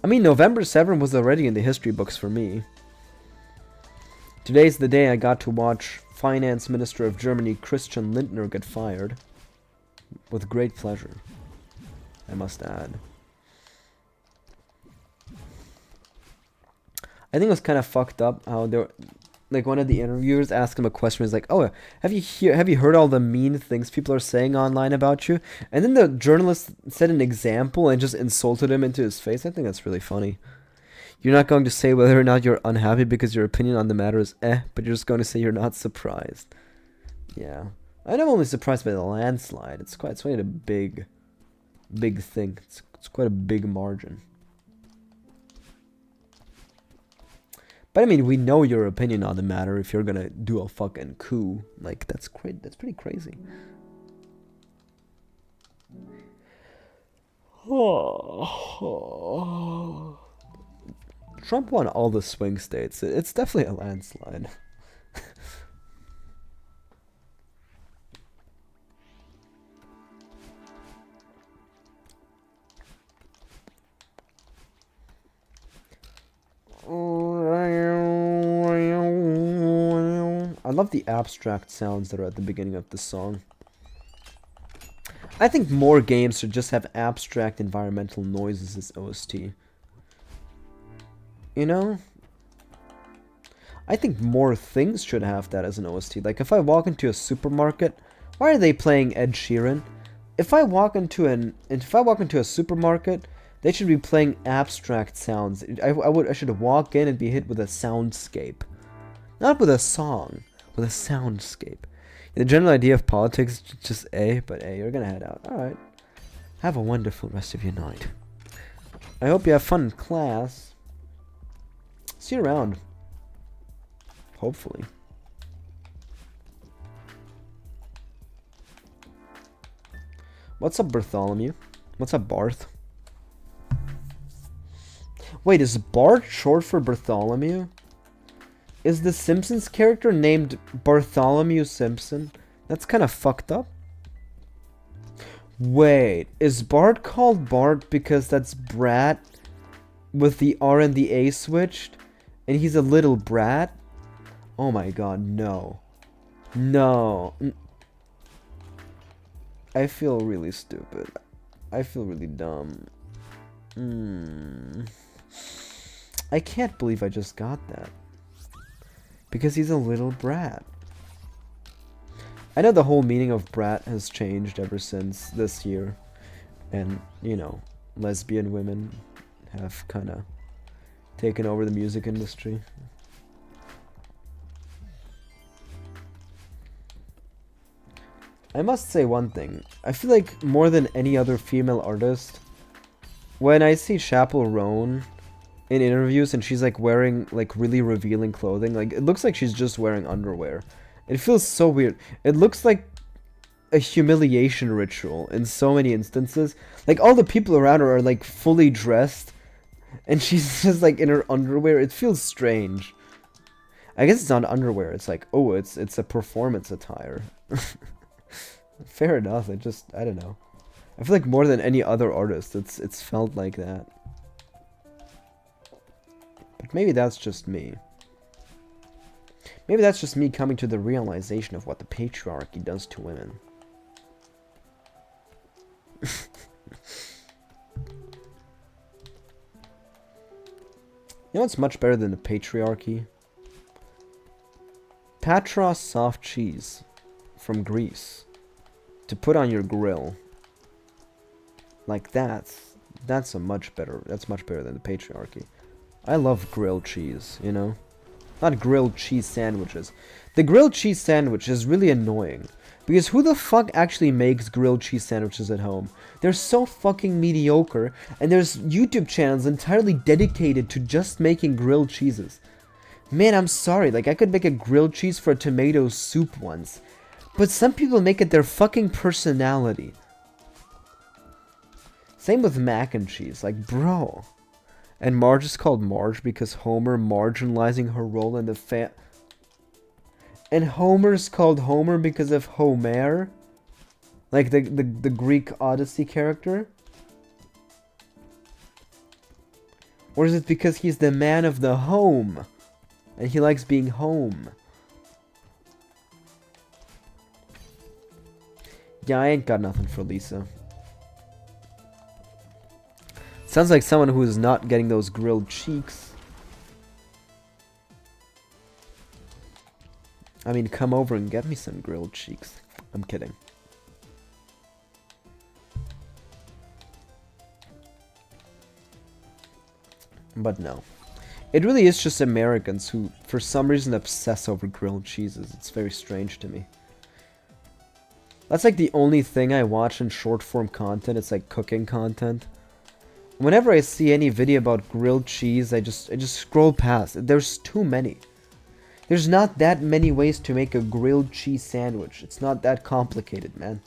I mean, November 7th was already in the history books for me. Today's the day I got to watch Finance Minister of Germany Christian Lindner get fired. With great pleasure, I must add. I think it was kind of fucked up how they were, like, one of the interviewers asked him a question. He's like, "Oh, have you heard all the mean things people are saying online about you?" And then the journalist said an example and just insulted him into his face. I think that's really funny. You're not going to say whether or not you're unhappy because your opinion on the matter is but you're just going to say you're not surprised. Yeah, I'm only surprised by the landslide. It's quite a big thing. It's quite a big margin. But I mean, we know your opinion on the matter if you're gonna do a fucking coup. Like, that's great. That's pretty crazy. Trump won all the swing states. It's definitely a landslide. I love the abstract sounds that are at the beginning of the song. I think more games should just have abstract environmental noises as OST. You know? I think more things should have that as an OST. Like, if I walk into a supermarket, why are they playing Ed Sheeran? If I walk into a supermarket, they should be playing abstract sounds. I should walk in and be hit with a soundscape. Not with a song, with a soundscape. The general idea of politics is just but you're gonna head out. Alright. Have a wonderful rest of your night. I hope you have fun in class. See you around. Hopefully. What's up, Bartholomew? What's up, Barth? Wait, is Bart short for Bartholomew? Is the Simpsons character named Bartholomew Simpson? That's kind of fucked up. Wait, is Bart called Bart because that's Brat with the R and the A switched? And he's a little brat? Oh my god, no. No. I feel really stupid. I feel really dumb. I can't believe I just got that. Because he's a little brat. I know the whole meaning of brat has changed ever since this year. And, you know, lesbian women have kind of taken over the music industry. I must say one thing. I feel like more than any other female artist, when I see Chappell Roan in interviews and she's like wearing like really revealing clothing, like it looks like she's just wearing underwear. It feels so weird. It looks like a humiliation ritual in so many instances. Like all the people around her are like fully dressed and she's just like in her underwear. It feels strange. I guess it's not underwear. It's like, oh, it's a performance attire. Fair enough. I don't know. I feel like more than any other artist, it's felt like that. But maybe that's just me. Maybe that's just me coming to the realization of what the patriarchy does to women. You know what's much better than the patriarchy? Patras soft cheese from Greece to put on your grill. Like that's much better than the patriarchy. I love grilled cheese, you know? Not grilled cheese sandwiches. The grilled cheese sandwich is really annoying. Because who the fuck actually makes grilled cheese sandwiches at home? They're so fucking mediocre, and there's YouTube channels entirely dedicated to just making grilled cheeses. Man, I'm sorry, like I could make a grilled cheese for a tomato soup once. But some people make it their fucking personality. Same with mac and cheese, like bro. And Marge is called Marge because Homer marginalizing her role in the And Homer's called Homer because of Homer? Like the Greek Odyssey character? Or is it because he's the man of the home? And he likes being home? Yeah, I ain't got nothing for Lisa. Sounds like someone who is not getting those grilled cheeks. I mean, come over and get me some grilled cheeks. I'm kidding. But no. It really is just Americans who, for some reason, obsess over grilled cheeses. It's very strange to me. That's like the only thing I watch in short form content. It's like cooking content. Whenever I see any video about grilled cheese, I just scroll past. There's too many. There's not that many ways to make a grilled cheese sandwich. It's not that complicated, man.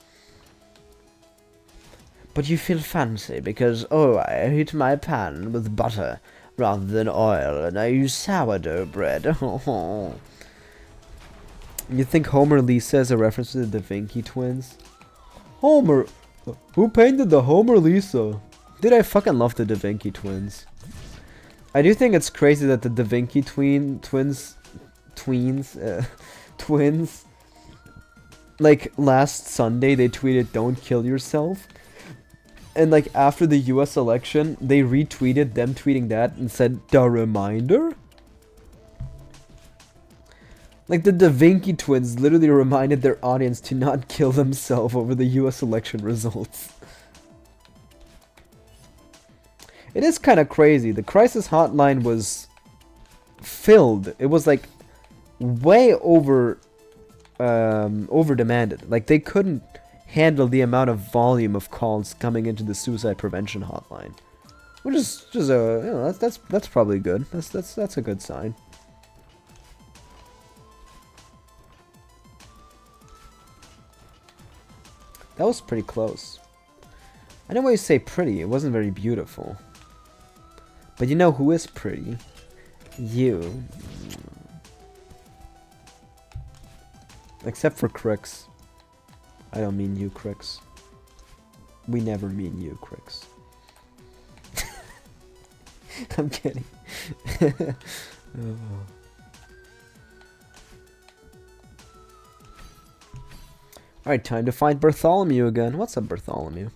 But you feel fancy because, oh, I heat my pan with butter rather than oil, and I use sourdough bread. You think Homer Lisa is a reference to the Da Vinci twins? Homer? Who painted the Homer Lisa? Dude, I fucking love the Da Vinci twins. I do think it's crazy that the Da Vinci twins, like last Sunday they tweeted "Don't kill yourself," and like after the U.S. election they retweeted them tweeting that and said "the reminder." Like the Da Vinci twins literally reminded their audience to not kill themselves over the U.S. election results. It is kind of crazy. The crisis hotline was filled. It was like way over demanded. Like they couldn't handle the amount of volume of calls coming into the suicide prevention hotline, which is just that's probably good. That's a good sign. That was pretty close. I know why you say pretty. It wasn't very beautiful. But you know who is pretty? You. Except for Crix. I don't mean you, Crix. We never mean you, Crix. I'm kidding. Oh. Alright, time to find Bartholomew again. What's up, Bartholomew?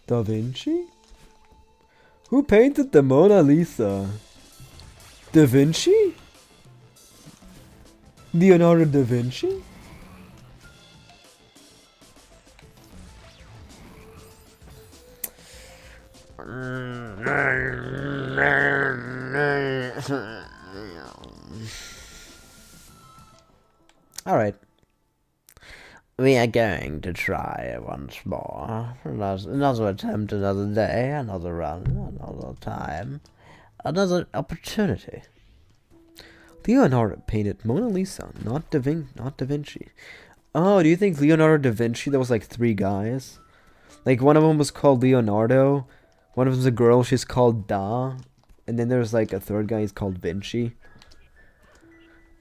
Da Vinci? Who painted the Mona Lisa? Da Vinci? Leonardo da Vinci? Alright. We are going to try once more. Another attempt, another day, another run, another time, another opportunity. Leonardo painted Mona Lisa, not Da Vinci. Oh, do you think Leonardo da Vinci, there was like 3 guys? Like one of them was called Leonardo, one of them's a girl, she's called Da, and then there's like a third guy, he's called Vinci.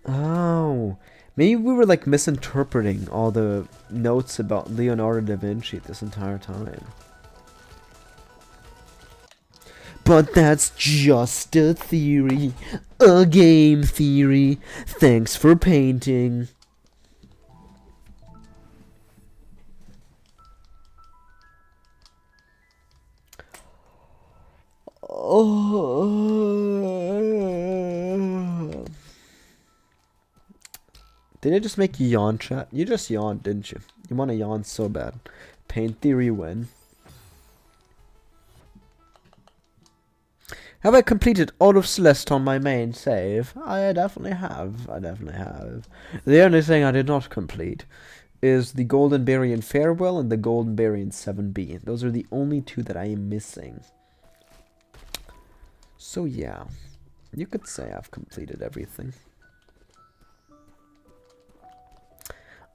Oh, maybe we were like misinterpreting all the notes about Leonardo da Vinci this entire time. But that's just a theory, a game theory. Thanks for painting. Oh. Did I just make you yawn, chat? You just yawned, didn't you? You want to yawn so bad. Paint theory win. Have I completed all of Celeste on my main save? I definitely have. The only thing I did not complete is the Golden Berry in Farewell and the Golden Berry in 7B. Those are the only 2 that I am missing. So yeah, you could say I've completed everything.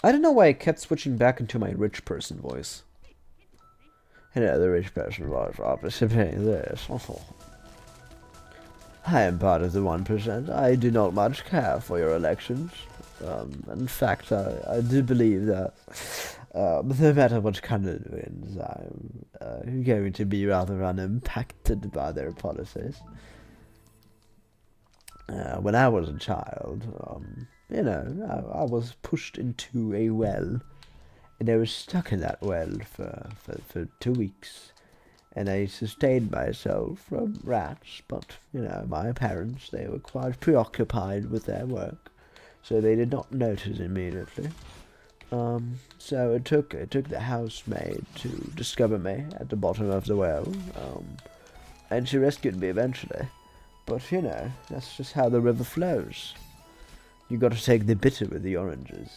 I don't know why I kept switching back into my rich person voice. Another rich person was participating in this. I am part of the 1%. I do not much care for your elections. In fact, I do believe that no matter what candidate wins, I'm going to be rather unimpacted by their policies. When I was a child, I was pushed into a well, and I was stuck in that well for 2 weeks. And I sustained myself from rats, but, my parents, they were quite preoccupied with their work, so they did not notice immediately. So it took the housemaid to discover me at the bottom of the well, and she rescued me eventually. But, that's just how the river flows. You gotta take the bitter with the oranges.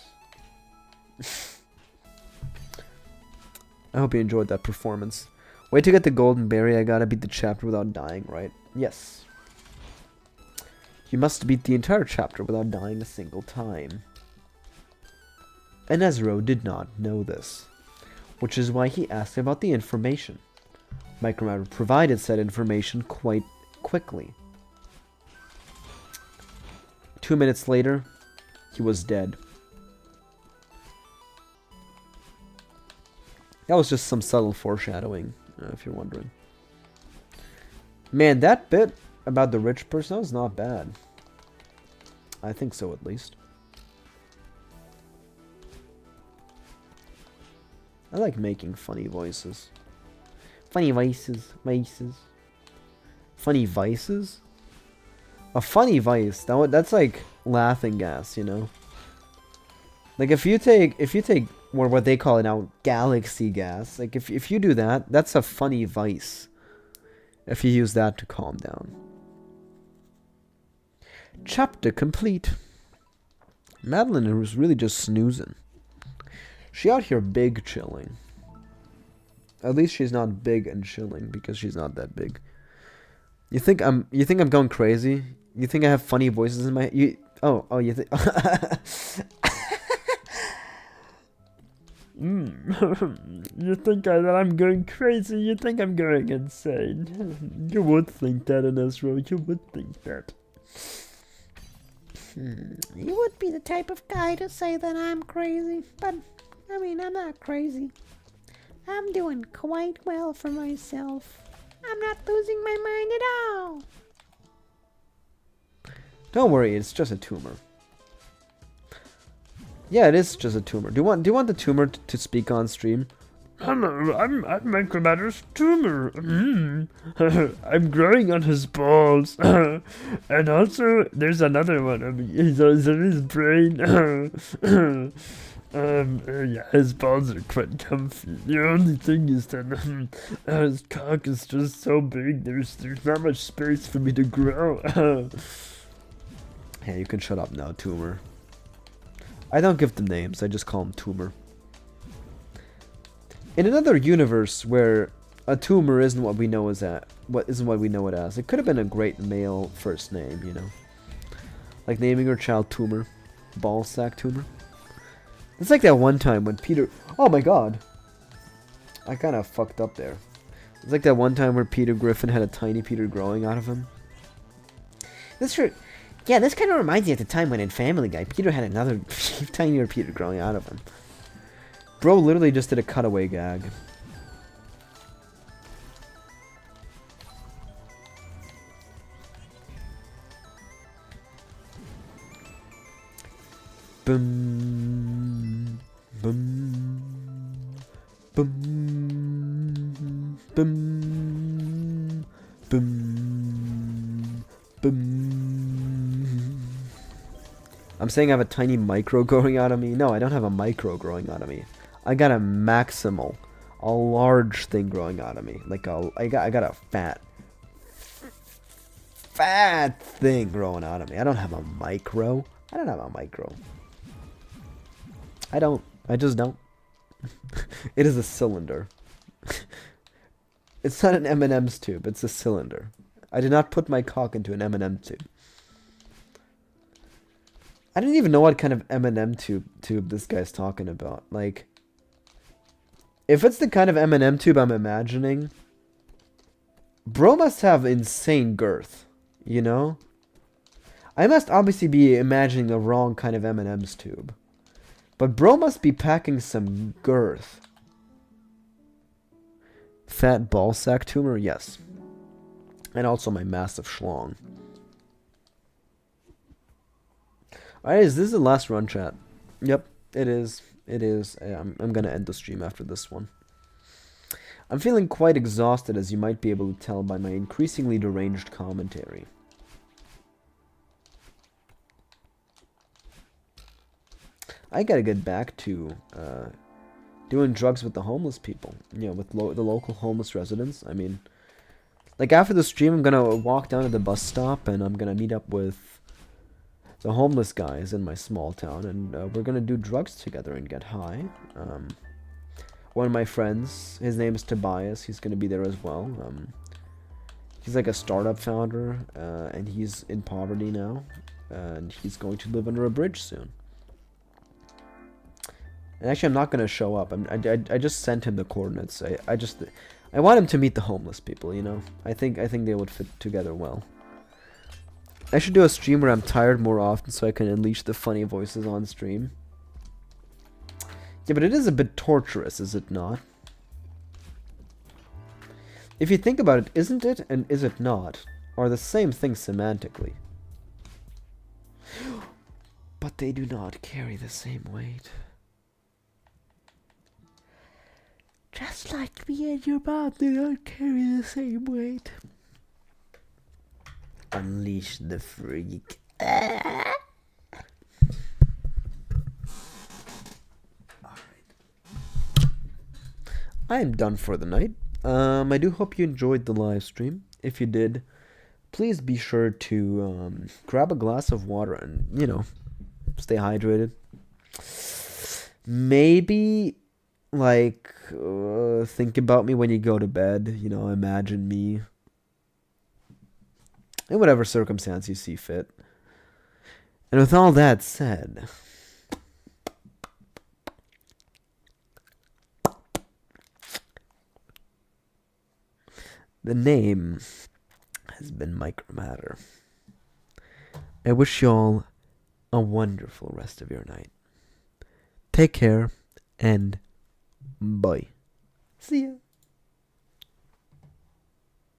I hope you enjoyed that performance. Way to get the golden berry, I gotta beat the chapter without dying, right? Yes. You must beat the entire chapter without dying a single time. And Ezro did not know this, which is why he asked about the information. Mycromator provided said information quite quickly. 2 minutes later, he was dead. That was just some subtle foreshadowing, if you're wondering. Man, that bit about the rich person was not bad. I think so, at least. I like making funny voices. Funny voices. Funny vices? A funny vice, that's like laughing gas, Like if you take what they call it now, galaxy gas. Like if you do that, that's a funny vice. If you use that to calm down. Chapter complete. Madeline was really just snoozing. She out here big chilling. At least she's not big and chilling because she's not that big. You think I'm going crazy? You think I have funny voices in my you think You think that I'm going crazy? You think I'm going insane? You would think that in Ezra. You would think that. You would be the type of guy to say that I'm crazy, but, I'm not crazy. I'm doing quite well for myself. I'm not losing my mind at all. Don't worry, it's just a tumor. Yeah, it is just a tumor. Do you want the tumor to speak on stream? Hello, I'm Mycromator's tumor. I'm growing on his balls. And also, there's another one. He's in his brain. Yeah, his balls are quite comfy. The only thing is that his cock is just so big, there's not much space for me to grow. Hey, you can shut up now, tumor. I don't give them names, I just call them tumor. In another universe where a tumor isn't what we know as it as, it could have been a great male first name, Like naming your child Tumor. Ballsack Tumor. It's like that one time when Peter... Oh my god! I kind of fucked up there. It's like that one time where Peter Griffin had a tiny Peter growing out of him. That's true. Yeah, this kind of reminds me of the time when in Family Guy, Peter had another tinier Peter growing out of him. Bro literally just did a cutaway gag. Boom, boom, boom, boom, boom, boom. I'm saying I have a tiny micro growing out of me. No, I don't have a micro growing out of me. I got a maximal, a large thing growing out of me. Like I got a fat thing growing out of me. I don't have a micro. I don't have a micro. I just don't. It is a cylinder. It's not an M&M's tube, it's a cylinder. I did not put my cock into an M&M tube. I don't even know what kind of M&M tube this guy's talking about. Like, If it's the kind of M&M tube I'm imagining, bro must have insane girth, you know? I must obviously be imagining the wrong kind of M&M's tube. But bro must be packing some girth. Fat ball sack tumor? Yes. And also my massive schlong. Alright, is this the last run, chat? Yep, it is. It is. I'm gonna end the stream after this one. I'm feeling quite exhausted, as you might be able to tell by my increasingly deranged commentary. I gotta get back to doing drugs with the homeless people. You know, with the local homeless residents. I mean, like after the stream, I'm gonna walk down to the bus stop and I'm gonna meet up with the homeless guys in my small town, and we're gonna do drugs together and get high. One of my friends, his name is Tobias, he's gonna be there as well. He's like a startup founder, and he's in poverty now, and he's going to live under a bridge soon. And actually, I'm not gonna show up. I just sent him the coordinates. I want him to meet the homeless people. You know, I think they would fit together well. I should do a stream where I'm tired more often so I can unleash the funny voices on stream. Yeah, but it is a bit torturous, is it not? If you think about it, isn't it and is it not are the same thing semantically. But they do not carry the same weight. Just like me and your mom do not carry the same weight. Unleash the freak. Alright. I am done for the night. I do hope you enjoyed the live stream. If you did, please be sure to grab a glass of water and, you know, stay hydrated. Maybe, like, think about me when you go to bed. You know, imagine me. In whatever circumstance you see fit. And with all that said, the name has been Mycromator. I wish you all a wonderful rest of your night. Take care and bye. See ya.